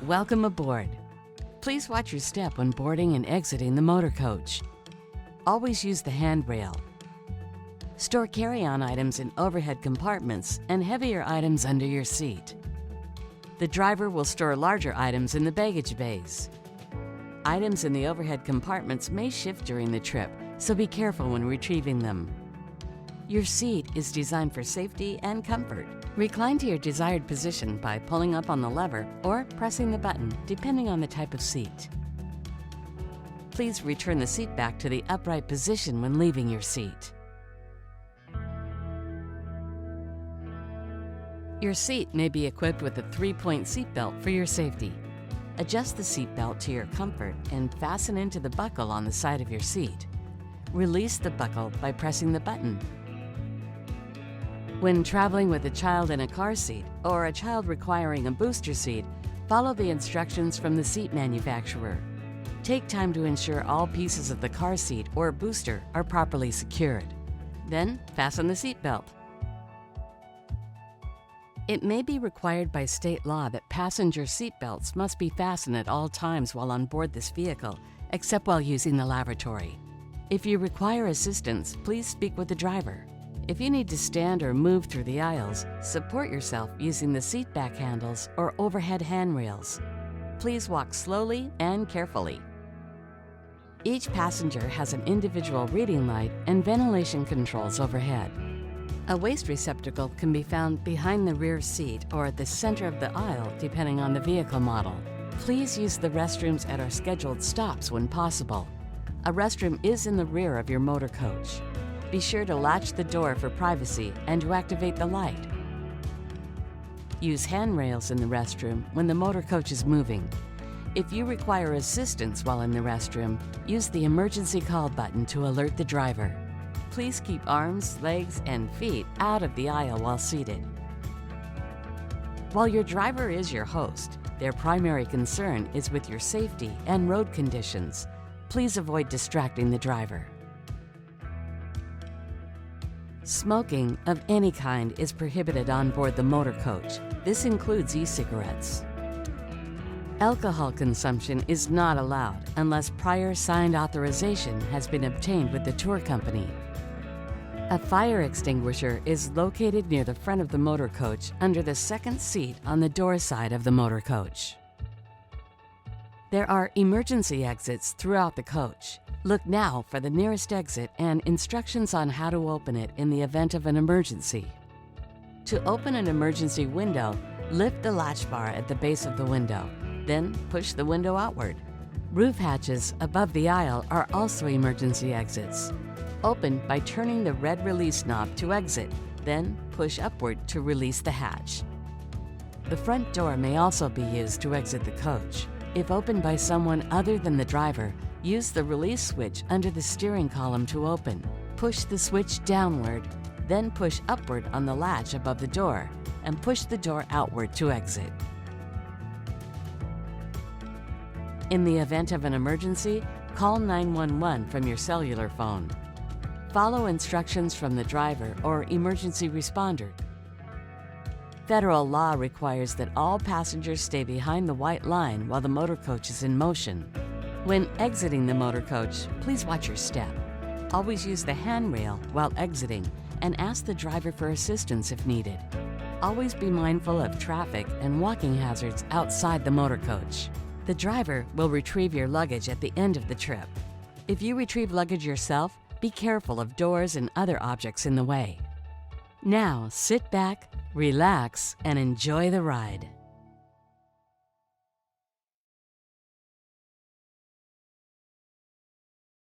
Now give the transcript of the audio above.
Welcome aboard. Please watch your step when boarding and exiting the motor coach. Always use the handrail. Store carry-on items in overhead compartments and heavier items under your seat. The driver will store larger items in the baggage bays. Items in the overhead compartments may shift during the trip, so be careful when retrieving them. Your seat is designed for safety and comfort. Recline to your desired position by pulling up on the lever or pressing the button, depending on the type of seat. Please return the seat back to the upright position when leaving your seat. Your seat may be equipped with a 3-point seat belt for your safety. Adjust the seat belt to your comfort and fasten into the buckle on the side of your seat. Release the buckle by pressing the button. When traveling with a child in a car seat or a child requiring a booster seat, follow the instructions from the seat manufacturer. Take time to ensure all pieces of the car seat or booster are properly secured. Then, fasten the seat belt. It may be required by state law that passenger seat belts must be fastened at all times while on board this vehicle, except while using the lavatory. If you require assistance, please speak with the driver. If you need to stand or move through the aisles, support yourself using the seat back handles or overhead handrails. Please walk slowly and carefully. Each passenger has an individual reading light and ventilation controls overhead. A waste receptacle can be found behind the rear seat or at the center of the aisle, depending on the vehicle model. Please use the restrooms at our scheduled stops when possible. A restroom is in the rear of your motor coach. Be sure to latch the door for privacy and to activate the light. Use handrails in the restroom when the motor coach is moving. If you require assistance while in the restroom, use the emergency call button to alert the driver. Please keep arms, legs, and feet out of the aisle while seated. While your driver is your host, their primary concern is with your safety and road conditions. Please avoid distracting the driver. Smoking of any kind is prohibited on board the motor coach. This includes e-cigarettes. Alcohol consumption is not allowed unless prior signed authorization has been obtained with the tour company. A fire extinguisher is located near the front of the motor coach under the second seat on the door side of the motor coach. There are emergency exits throughout the coach. Look now for the nearest exit and instructions on how to open it in the event of an emergency. To open an emergency window, lift the latch bar at the base of the window, then push the window outward. Roof hatches above the aisle are also emergency exits. Open by turning the red release knob to exit, then push upward to release the hatch. The front door may also be used to exit the coach. If opened by someone other than the driver, use the release switch under the steering column to open. Push the switch downward, then push upward on the latch above the door, and push the door outward to exit. In the event of an emergency, call 911 from your cellular phone. Follow instructions from the driver or emergency responder. Federal law requires that all passengers stay behind the white line while the motor coach is in motion. When exiting the motor coach, please watch your step. Always use the handrail while exiting and ask the driver for assistance if needed. Always be mindful of traffic and walking hazards outside the motor coach. The driver will retrieve your luggage at the end of the trip. If you retrieve luggage yourself, be careful of doors and other objects in the way. Now, sit back, relax, and enjoy the ride.